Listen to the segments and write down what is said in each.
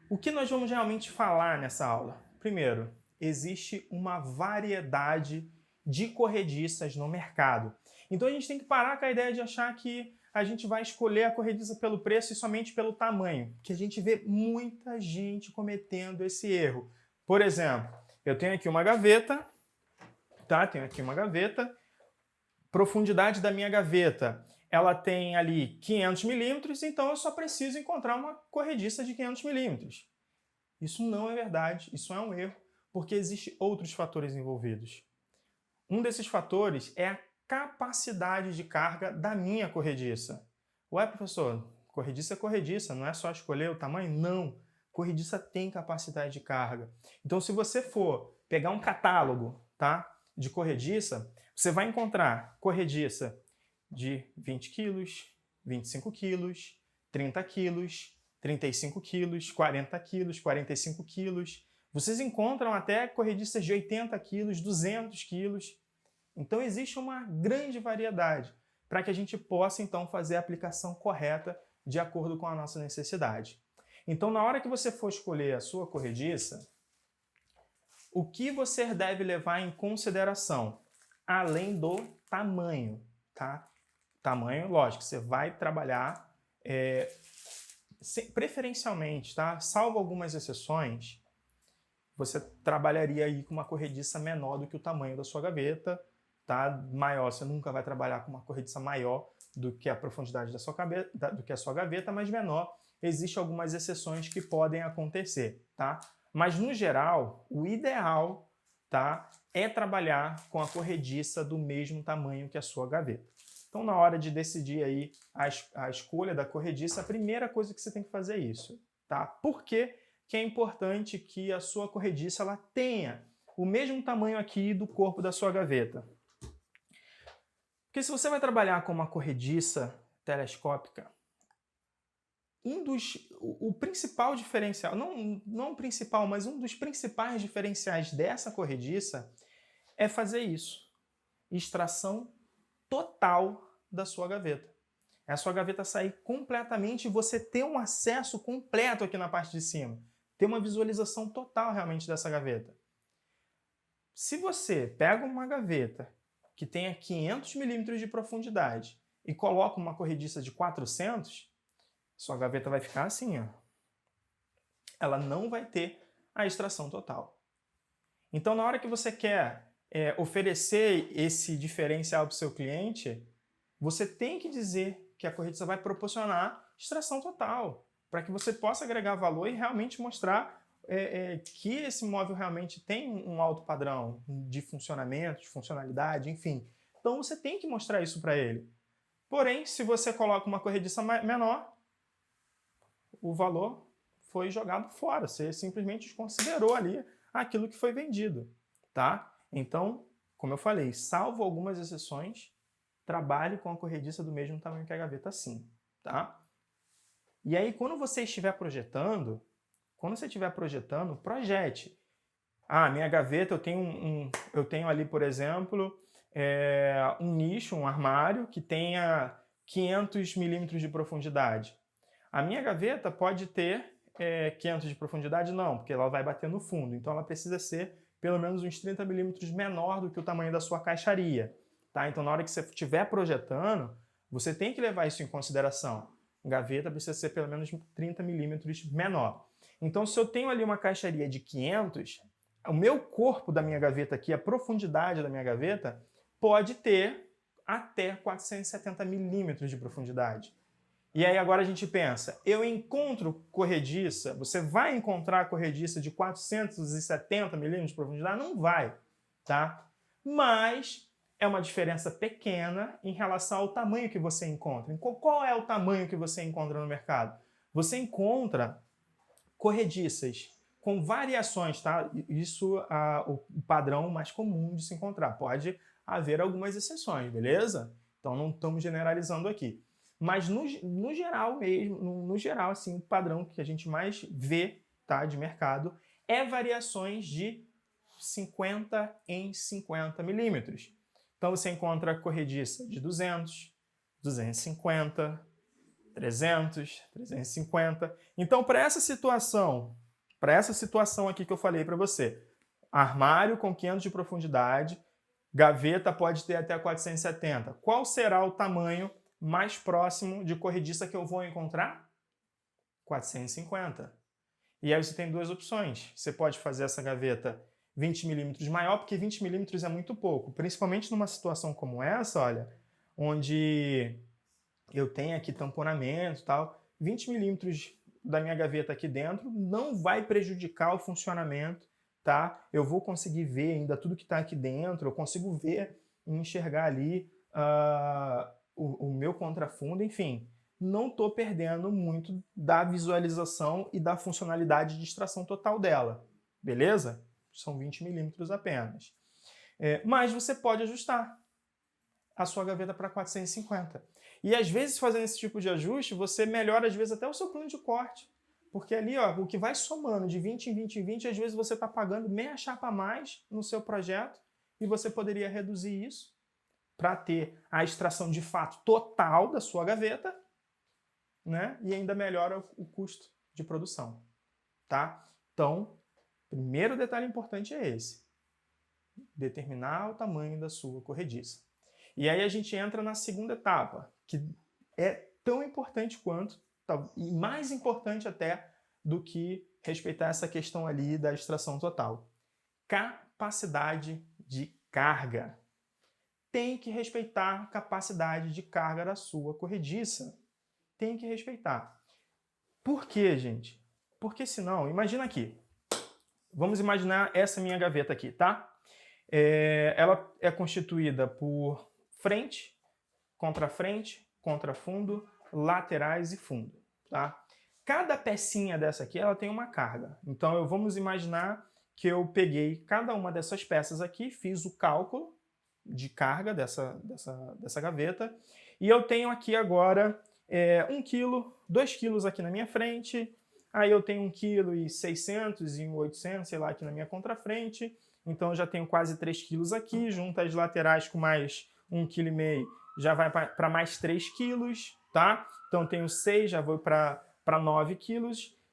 O que nós vamos realmente falar nessa aula? Primeiro, existe uma variedade de corrediças no mercado. Então a gente tem que parar com a ideia de achar que a gente vai escolher a corrediça pelo preço e somente pelo tamanho, porque a gente vê muita gente cometendo esse erro. Por exemplo, eu tenho aqui uma gaveta, tá? Tenho aqui uma gaveta, profundidade da minha gaveta, ela tem ali 500 milímetros, então eu só preciso encontrar uma corrediça de 500 milímetros. Isso não é verdade, isso é um erro, porque existem outros fatores envolvidos. Um desses fatores é a capacidade de carga da minha corrediça. Ué, professor, corrediça é corrediça, não é só escolher o tamanho? Não, corrediça tem capacidade de carga. Então, se você for pegar um catálogo, tá, de corrediça, você vai encontrar corrediça de 20 quilos, 25 quilos, 30 quilos, 35 quilos, 40 quilos, 45 quilos. Vocês encontram até corrediças de 80 quilos, 200 quilos. Então existe uma grande variedade para que a gente possa então fazer a aplicação correta de acordo com a nossa necessidade. Então na hora que você for escolher a sua corrediça, o que você deve levar em consideração? Além do tamanho, tá? Tamanho, lógico, você vai trabalhar preferencialmente, tá? Salvo algumas exceções, você trabalharia aí com uma corrediça menor do que o tamanho da sua gaveta, tá? Maior, você nunca vai trabalhar com uma corrediça maior do que a profundidade da sua gaveta, do que a sua gaveta, mas menor. Existem algumas exceções que podem acontecer, tá? Mas no geral, o ideal, tá, é trabalhar com a corrediça do mesmo tamanho que a sua gaveta. Então, na hora de decidir aí a escolha da corrediça, a primeira coisa que você tem que fazer é isso, tá? Por que é importante que a sua corrediça ela tenha o mesmo tamanho aqui do corpo da sua gaveta? Porque se você vai trabalhar com uma corrediça telescópica, o principal diferencial, não o principal, mas um dos principais diferenciais dessa corrediça é fazer isso, extração total da sua gaveta. É a sua gaveta sair completamente e você ter um acesso completo aqui na parte de cima. Ter uma visualização total realmente dessa gaveta. Se você pega uma gaveta que tenha 500 milímetros de profundidade e coloca uma corrediça de 400, sua gaveta vai ficar assim, ó. Ela não vai ter a extração total. Então, na hora que você quer oferecer esse diferencial para o seu cliente, você tem que dizer que a corrediça vai proporcionar extração total, para que você possa agregar valor e realmente mostrar que esse móvel realmente tem um alto padrão de funcionamento, de funcionalidade, enfim. Então você tem que mostrar isso para ele. Porém, se você coloca uma corrediça menor, o valor foi jogado fora, você simplesmente desconsiderou ali aquilo que foi vendido, tá? Então, como eu falei, salvo algumas exceções, trabalhe com a corrediça do mesmo tamanho que a gaveta sim, tá? E aí, quando você estiver projetando, projete. Ah, minha gaveta, eu tenho ali, por exemplo, um nicho, um armário que tenha 500 milímetros de profundidade. A minha gaveta pode ter 500 de profundidade? Não, porque ela vai bater no fundo. Então ela precisa ser pelo menos uns 30 milímetros menor do que o tamanho da sua caixaria. Tá? Então na hora que você estiver projetando, você tem que levar isso em consideração. A gaveta precisa ser pelo menos 30 milímetros menor. Então se eu tenho ali uma caixaria de 500, o meu corpo da minha gaveta aqui, a profundidade da minha gaveta, pode ter até 470 milímetros de profundidade. E aí agora a gente pensa, eu encontro corrediça, você vai encontrar corrediça de 470 milímetros de profundidade? Não vai, tá? Mas é uma diferença pequena em relação ao tamanho que você encontra. Qual é o tamanho que você encontra no mercado? Você encontra corrediças com variações, tá? Isso é o padrão mais comum de se encontrar. Pode haver algumas exceções, beleza? Então não estamos generalizando aqui. Mas no geral mesmo, no geral, assim, o padrão que a gente mais vê, tá, de mercado é variações de 50 em 50 milímetros. Então você encontra corrediça de 200, 250, 300, 350. Então, para essa situação aqui que eu falei para você, armário com 500 de profundidade, gaveta pode ter até 470. Qual será o tamanho mais próximo de corrediça que eu vou encontrar? 450. E aí você tem duas opções. Você pode fazer essa gaveta 20 milímetros maior, porque 20 milímetros é muito pouco. Principalmente numa situação como essa, olha, onde eu tenho aqui tamponamento e tal, 20 milímetros da minha gaveta aqui dentro não vai prejudicar o funcionamento, tá? Eu vou conseguir ver ainda tudo que está aqui dentro, eu consigo ver e enxergar ali o meu contrafundo, enfim. Não estou perdendo muito da visualização e da funcionalidade de extração total dela, beleza? São 20 milímetros apenas. Mas você pode ajustar a sua gaveta para 450. E às vezes, fazendo esse tipo de ajuste, você melhora às vezes até o seu plano de corte. Porque ali, ó, o que vai somando de 20 em 20 em 20, às vezes você está pagando meia chapa a mais no seu projeto e você poderia reduzir isso para ter a extração de fato total da sua gaveta, né? E ainda melhora o custo de produção, tá? Então, primeiro detalhe importante é esse. Determinar o tamanho da sua corrediça. E aí a gente entra na segunda etapa, que é tão importante quanto, e mais importante até, do que respeitar essa questão ali da extração total. Capacidade de carga. Tem que respeitar a capacidade de carga da sua corrediça. Tem que respeitar. Por quê, gente? Porque senão, imagina aqui. Vamos imaginar essa minha gaveta aqui, tá? Ela é constituída por frente, contrafundo, laterais e fundo, tá? Cada pecinha dessa aqui, ela tem uma carga. Então, vamos imaginar que eu peguei cada uma dessas peças aqui, fiz o cálculo de carga dessa gaveta, e eu tenho aqui agora 1 kg, 2 kg aqui na minha frente, aí eu tenho 1,6 kg e 1,8 kg, sei lá, aqui na minha contrafrente, então eu já tenho quase 3 kg aqui, junto as laterais com mais 1,5 kg, já vai para mais 3 kg, tá? Então eu tenho 6, já vou para 9 kg,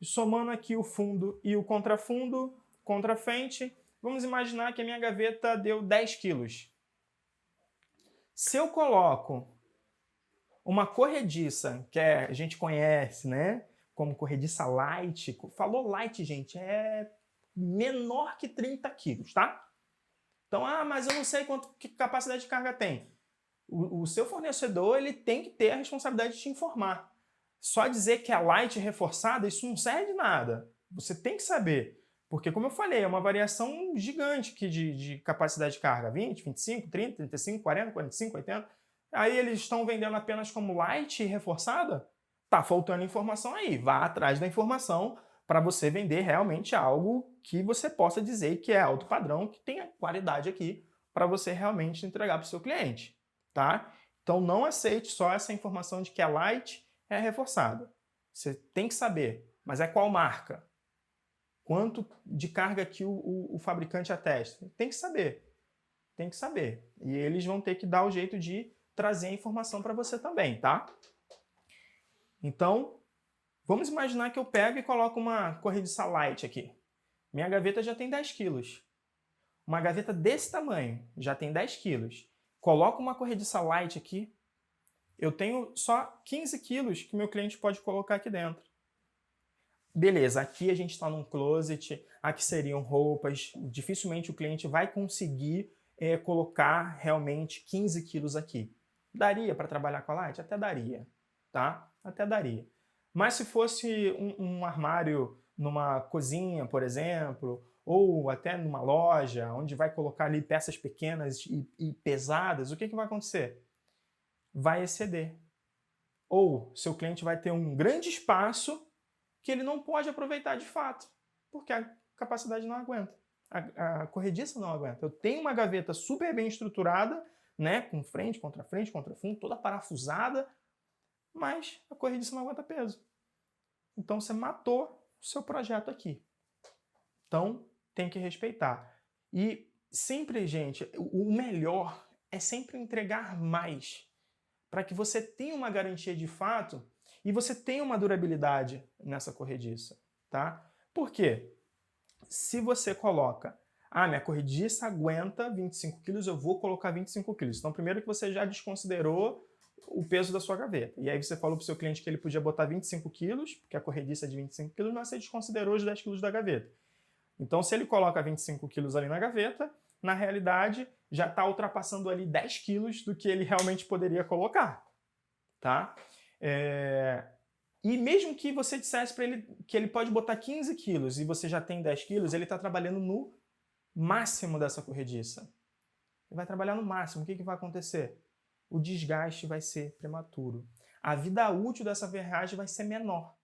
somando aqui o fundo e o contrafundo, contrafrente, vamos imaginar que a minha gaveta deu 10 kg. Se eu coloco uma corrediça, que a gente conhece, né, como corrediça light, falou light, gente, é menor que 30 quilos, tá? Então, mas eu não sei que capacidade de carga tem. O seu fornecedor, ele tem que ter a responsabilidade de te informar. Só dizer que é light reforçada, isso não serve de nada. Você tem que saber. Porque, como eu falei, é uma variação gigante aqui de capacidade de carga. 20, 25, 30, 35, 40, 45, 80. Aí eles estão vendendo apenas como light reforçada? Tá faltando informação aí. Vá atrás da informação para você vender realmente algo que você possa dizer que é alto padrão, que tenha qualidade aqui para você realmente entregar para o seu cliente, tá? Então não aceite só essa informação de que é light, é reforçada. Você tem que saber, mas é qual marca? Quanto de carga que o fabricante atesta? Tem que saber. Tem que saber. E eles vão ter que dar o jeito de trazer a informação para você também, tá? Então, vamos imaginar que eu pego e coloco uma corrediça light aqui. Minha gaveta já tem 10 quilos. Uma gaveta desse tamanho já tem 10 quilos. Coloco uma corrediça light aqui, eu tenho só 15 quilos que meu cliente pode colocar aqui dentro. Beleza, aqui a gente está num closet, aqui seriam roupas, dificilmente o cliente vai conseguir colocar realmente 15 quilos aqui. Daria para trabalhar com a light? Até daria, tá? Até daria. Mas se fosse um armário numa cozinha, por exemplo, ou até numa loja, onde vai colocar ali peças pequenas e pesadas, o que vai acontecer? Vai exceder. Ou seu cliente vai ter um grande espaço que ele não pode aproveitar de fato, porque a capacidade não aguenta, a corrediça não aguenta. Eu tenho uma gaveta super bem estruturada, né, com frente, contrafundo, toda parafusada, mas a corrediça não aguenta peso. Então você matou o seu projeto aqui. Então tem que respeitar. E sempre, gente, o melhor é sempre entregar mais, para que você tenha uma garantia de fato E você tem uma durabilidade nessa corrediça, tá? Por quê? Se você coloca, minha corrediça aguenta 25 quilos, eu vou colocar 25 quilos. Então, primeiro que você já desconsiderou o peso da sua gaveta. E aí você falou para o seu cliente que ele podia botar 25 quilos, porque a corrediça é de 25 quilos, mas você desconsiderou os 10 quilos da gaveta. Então, se ele coloca 25 quilos ali na gaveta, na realidade, já está ultrapassando ali 10 quilos do que ele realmente poderia colocar, tá? E mesmo que você dissesse para ele que ele pode botar 15 quilos e você já tem 10 quilos, ele está trabalhando no máximo dessa corrediça. Ele vai trabalhar no máximo. O que vai acontecer? O desgaste vai ser prematuro. A vida útil dessa ferragem vai ser menor.